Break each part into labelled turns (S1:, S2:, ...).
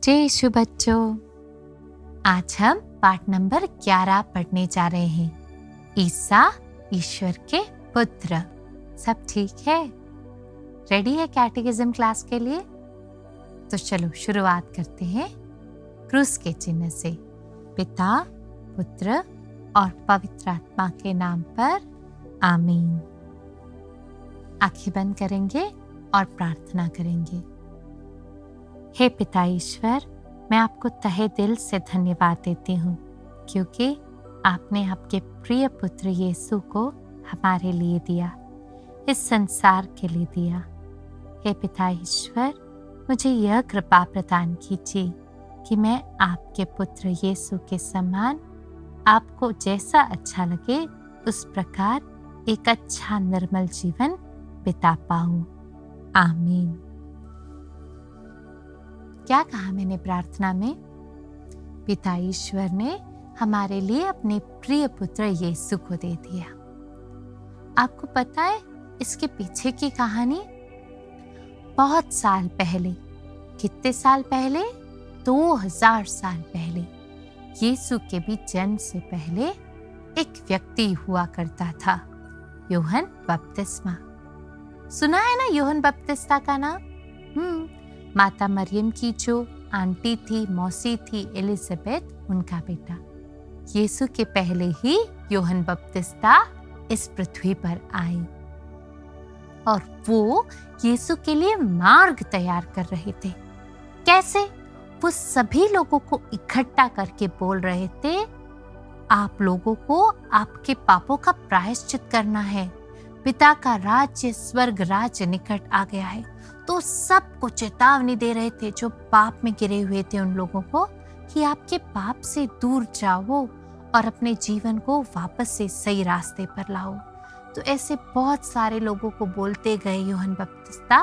S1: जय यीशु बच्चों, आज हम पाठ नंबर 11 पढ़ने जा रहे हैं। ईसा ईश्वर के पुत्र। सब ठीक है? रेडी है कैटेकिज्म क्लास के लिए? तो चलो शुरुआत करते हैं क्रूस के चिन्ह से। पिता, पुत्र और पवित्र आत्मा के नाम पर आमीन। आंखें बंद करेंगे और प्रार्थना करेंगे। हे पिता ईश्वर, मैं आपको तहे दिल से धन्यवाद देती हूँ क्योंकि आपने आपके प्रिय पुत्र यीशु को हमारे लिए दिया, इस संसार के लिए दिया। हे पिता ईश्वर, मुझे यह कृपा प्रदान कीजिए कि मैं आपके पुत्र यीशु के समान आपको जैसा अच्छा लगे उस प्रकार एक अच्छा निर्मल जीवन बिता पाऊं। आमीन। क्या कहा मैंने प्रार्थना में? पिता ईश्वर ने हमारे लिए अपने प्रिय पुत्र यीशु को दे दिया। आपको पता है इसके पीछे की कहानी? बहुत साल पहले, कितने साल पहले? 2000 साल पहले, यीशु के भी जन्म से पहले एक व्यक्ति हुआ करता था, यूहन्ना बपतिस्मा। सुना है ना यूहन्ना बपतिस्मा का नाम? माता मरियम की जो आंटी थी, मौसी थी, एलिजाबेथ, उनका बेटा। यीशु के पहले ही यूहन्ना बपतिस्मा इस पृथ्वी पर आए और वो यीशु के लिए मार्ग तैयार कर रहे थे। कैसे? वो सभी लोगों को इकट्ठा करके बोल रहे थे, आप लोगों को आपके पापों का प्रायश्चित करना है, पिता का राज्य, स्वर्ग राज्य निकट आ गया है। तो सबको चेतावनी दे रहे थे जो पाप में गिरे हुए थे, उन लोगों को, कि आपके पाप से दूर जाओ और अपने जीवन को वापस से सही रास्ते पर लाओ। तो ऐसे बहुत सारे लोगों को बोलते गए यूहन्ना बपतिस्मा,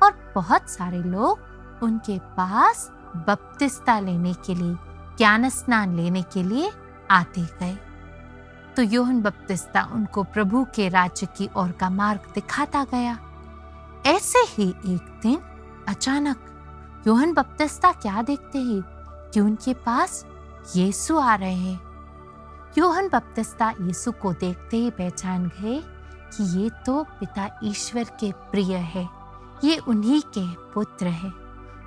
S1: और बहुत सारे लोग उनके पास बपतिस्मा लेने के लिए, ज्ञान स्नान लेने के लिए आते गए। तो यूहन्ना बपतिस्मा उनको प्रभु के राज्य की ओर का मार्ग दिखाता गया। ऐसे ही एक दिन अचानक यूहन्ना बपतिस्मा क्या देखते हैं कि उनके पास यीशु आ रहे हैं। यूहन्ना बपतिस्मा यीशु को देखते ही पहचान गए कि ये तो पिता ईश्वर के प्रिय है, ये उन्हीं के पुत्र है।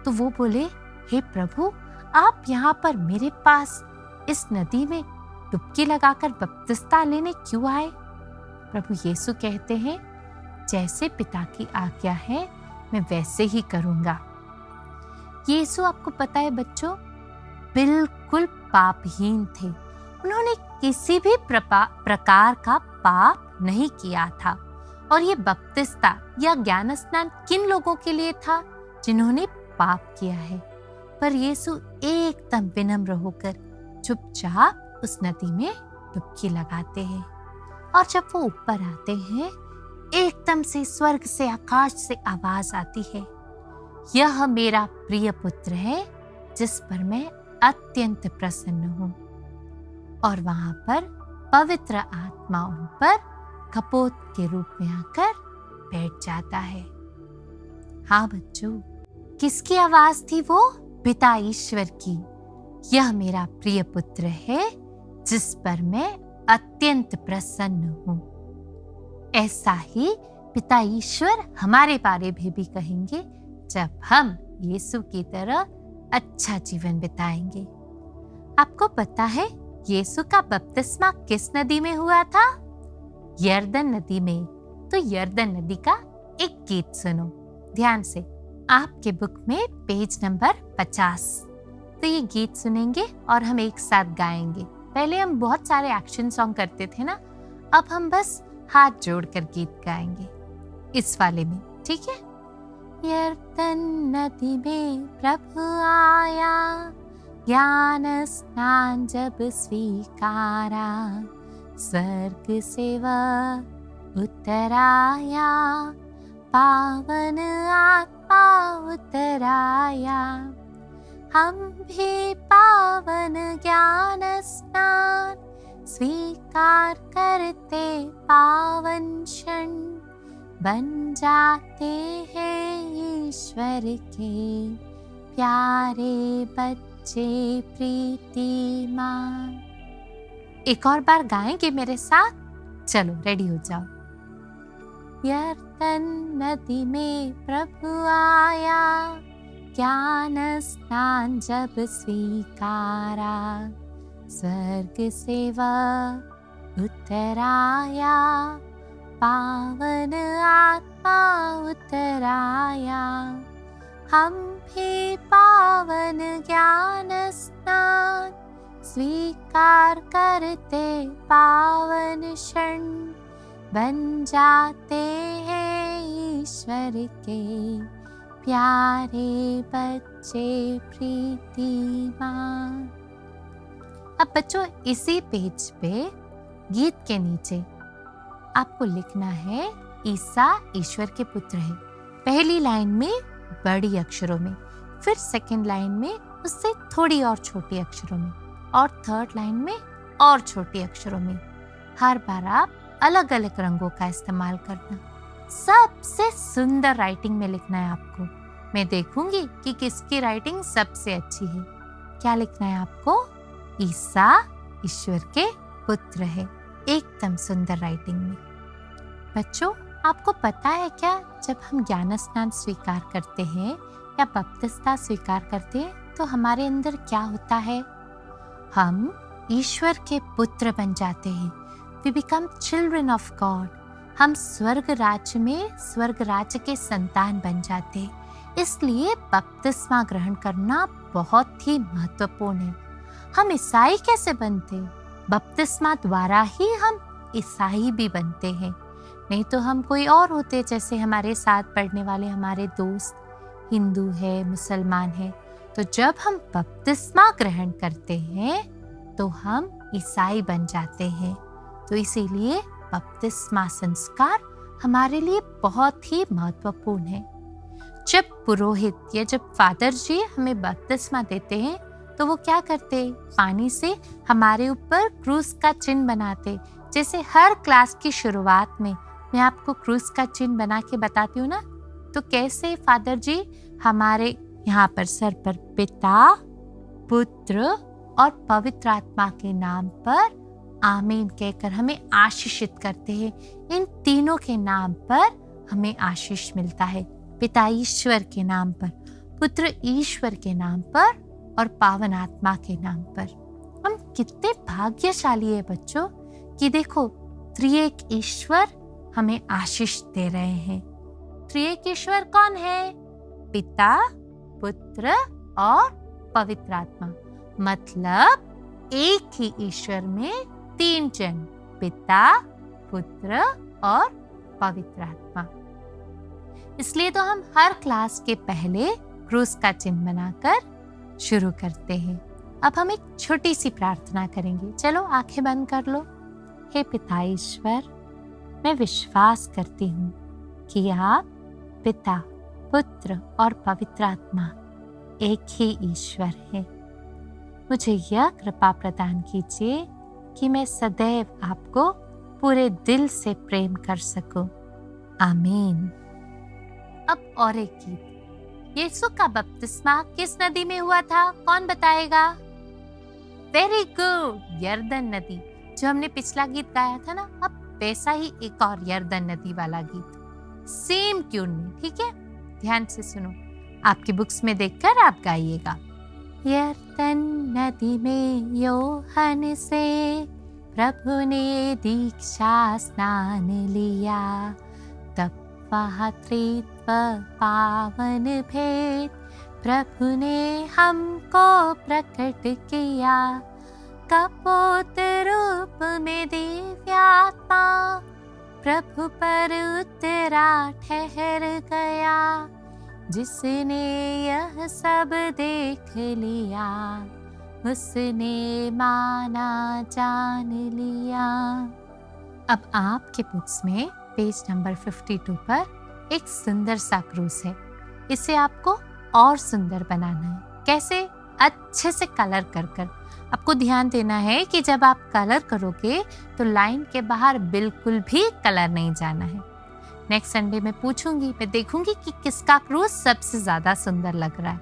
S1: तो वो बोले, हे प्रभु, आप यहाँ पर मेरे पास इस नदी में डुबकी लगाकर बपतिस्मा लेने क्यों आए? प्रभु यीशु कहते हैं, जैसे पिता की आज्ञा है मैं वैसे ही करूंगा। यीशु, आपको पता है बच्चों, बिल्कुल पापहीन थे। उन्होंने किसी भी प्रकार का पाप नहीं किया था। और ये बपतिस्मा या ज्ञान स्नान किन लोगों के लिए था? जिन्होंने पाप किया है। पर यीशु एकदम विनम्र होकर चुपचाप उस नदी में डुबकी लगाते हैं। और जब वो ऊपर आते हैं, एकदम से स्वर्ग से, आकाश से आवाज आती है, यह मेरा प्रिय पुत्र है जिस पर मैं अत्यंत प्रसन्न हूं। और वहां पर पवित्र आत्मा उन पर कपोत के रूप में आकर बैठ जाता है। हाँ बच्चों, किसकी आवाज थी वो? पिता ईश्वर की। यह मेरा प्रिय पुत्र है जिस पर मैं अत्यंत प्रसन्न हूं। ऐसा ही पिता ईश्वर हमारे बारे में भी कहेंगे जब हम यीशु की तरह अच्छा जीवन बिताएंगे। आपको पता है यीशु का बपतिस्मा किस नदी में हुआ था? यरदन नदी में। तो यरदन नदी का एक गीत सुनो ध्यान से, आपके बुक में पेज नंबर 50। तो ये गीत सुनेंगे और हम एक साथ गाएंगे। पहले हम बहुत सारे एक्शन सॉन्ग करते थे ना, अब हम बस हाथ जोड़कर गीत गाएंगे इस वाले में, ठीक है? यरदन नदी में प्रभु आया, ज्ञान स्नान जब स्वीकारा, स्वर्ग से वह उतर आया, पावन आत्मा उतर आया। हम भी पावन ज्ञान स्नान स्वीकार करते, पावन क्षण बन जाते हैं ईश्वर के प्यारे बच्चे प्रीतिमान। एक और बार गाएंगे मेरे साथ? चलो रेडी हो जाओ। यर्दन नदी में प्रभु आया, ज्ञान स्नान जब स्वीकारा, स्वर्ग से वह उतर आया, पावन आत्मा उतर आया। हम भी पावन ज्ञान स्नान स्वीकार करते, पावन क्षण बन जाते हैं ईश्वर के प्यारे बच्चे प्रीतिमान। अब बच्चों इसी पेज पे गीत के नीचे आपको लिखना है ईसा ईश्वर के पुत्र है। पहली लाइन में बड़ी अक्षरों में, फिर सेकंड लाइन में उससे थोड़ी और छोटी अक्षरों में, और थर्ड लाइन में और छोटी अक्षरों में। हर बार आप अलग अलग रंगों का इस्तेमाल करना। सबसे सुंदर राइटिंग में लिखना है आपको। मैं देखूंगी कि किसकी राइटिंग सबसे अच्छी है। क्या लिखना है आपको? ईसा ईश्वर के पुत्र है, एकदम सुंदर राइटिंग में। बच्चों आपको पता है क्या, जब हम ज्ञान स्नान स्वीकार करते हैं या बपतिस्मा स्वीकार करते हैं तो हमारे अंदर क्या होता है? हम ईश्वर के पुत्र बन जाते हैं। We become children of God. हम स्वर्ग राज्य में स्वर्ग राज्य के संतान बन जाते हैं। इसलिए बपतिस्मा ग्रहण करना बहुत ही महत्वपूर्ण है। हम ईसाई कैसे बनते? बपतिस्मा द्वारा ही हम ईसाई भी बनते हैं, नहीं तो हम कोई और होते। जैसे हमारे साथ पढ़ने वाले हमारे दोस्त हिंदू है, मुसलमान है, तो जब हम बपतिस्मा ग्रहण करते हैं तो हम ईसाई बन जाते हैं। तो इसीलिए बपतिस्मा संस्कार हमारे लिए बहुत ही महत्वपूर्ण है। जब पुरोहित या जब फादर जी हमें बपतिस्मा देते हैं तो वो क्या करते? पानी से हमारे ऊपर क्रूस का चिन्ह बनाते। जैसे हर क्लास की शुरुआत में मैं आपको क्रूस का चिन्ह बना के बताती हूँ ना, तो कैसे फादर जी हमारे यहाँ पर सर पर पिता, पुत्र और पवित्र आत्मा के नाम पर आमीन कहकर हमें आशीषित करते हैं। इन तीनों के नाम पर हमें आशीष मिलता है। पिता ईश्वर के नाम पर, पुत्र ईश्वर के नाम पर और पावन आत्मा के नाम पर। हम कितने भाग्यशाली है बच्चों कि देखो त्रिएक ईश्वर हमें आशीष दे रहे हैं। त्रिएक ईश्वर कौन है? पिता, पुत्र और पवित्र आत्मा। मतलब एक ही ईश्वर में तीन जन, पिता, पुत्र और पवित्र आत्मा। इसलिए तो हम हर क्लास के पहले क्रूस का चिन्ह बनाकर शुरू करते हैं। अब हम एक छोटी सी प्रार्थना करेंगे। चलो आंखें बंद कर लो। हे पिता ईश्वर, मैं विश्वास करती हूँ कि आप पिता, पुत्र और पवित्र आत्मा एक ही ईश्वर है। मुझे यह कृपा प्रदान कीजिए कि मैं सदैव आपको पूरे दिल से प्रेम कर सकूं। आमीन। अब और एक गीत। यीशु का बपतिस्मा किस नदी में हुआ था? कौन बताएगा? वेरी गुड, यरदन नदी। जो हमने पिछला गीत गाया था ना, अब वैसा ही एक और यरदन नदी वाला गीत सेम ट्यून में। ठीक है, ध्यान से सुनो। आपकी बुक्स में देखकर आप गाइएगा। यरदन नदी में यूहन्ना से प्रभु ने दीक्षा स्नान लिया, तब वहाँ त्रित्व पावन भेद प्रभु ने हमको प्रकट किया। कपोत रूप में दिव्यात्मा प्रभु पर उतरा ठहर गया, जिसने यह सब देख लिया उसने माना जान लिया। अब आपके बुक्स में पेज नंबर 52 पर एक सुंदर सा क्रूस है। इसे आपको और सुंदर बनाना है। कैसे? अच्छे से कलर कर आपको ध्यान देना है कि जब आप कलर करोगे तो लाइन के बाहर बिल्कुल भी कलर नहीं जाना है। नेक्स्ट संडे मैं पूछूंगी, मैं देखूंगी कि किसका क्रूस सबसे ज्यादा सुंदर लग रहा है।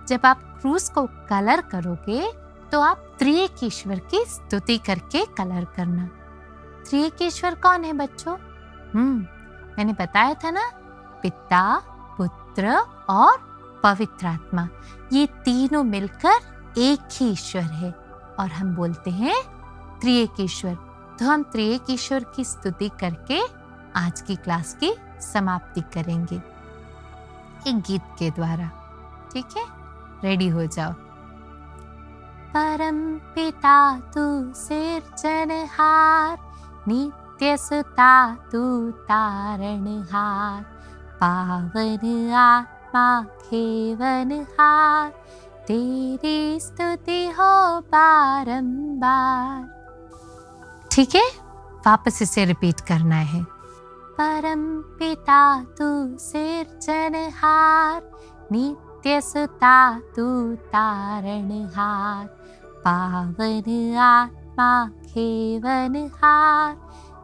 S1: जब आप क्रूस को कलर करोगे तो आप त्रिएक ईश्वर की स्तुति करके कलर करना। त्रिएक ईश्वर कौन है बच्चों? मैंने बताया था ना, पिता, पुत्र और पवित्र आत्मा, ये तीनों मिलकर एक ही ईश्वर है और हम बोलते हैं त्रिएक ईश्वर। तो हम त्रिएक ईश्वर की स्तुति करके आज की क्लास की समाप्ति करेंगे एक गीत के द्वारा। ठीक है, रेडी हो जाओ। परम पिता तू सिरजनहार, नित्य सुता तू तारणहार, पावन आत्मा खेवनहार, तेरी स्तुति हो बारंबार। ठीक है, वापस इसे रिपीट करना है। परम पिता तू सिरजनहार, नित्य सुता तू तारणहार, पावन आत्मा खेवनहार,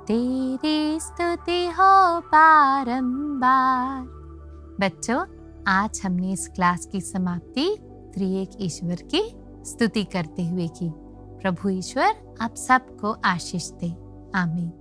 S1: तेरी स्तुति हो बारंबार। बच्चों, आज हमने इस क्लास की समाप्ति त्रिएक ईश्वर की स्तुति करते हुए की। प्रभु ईश्वर आप सबको आशीष दे। आमीन।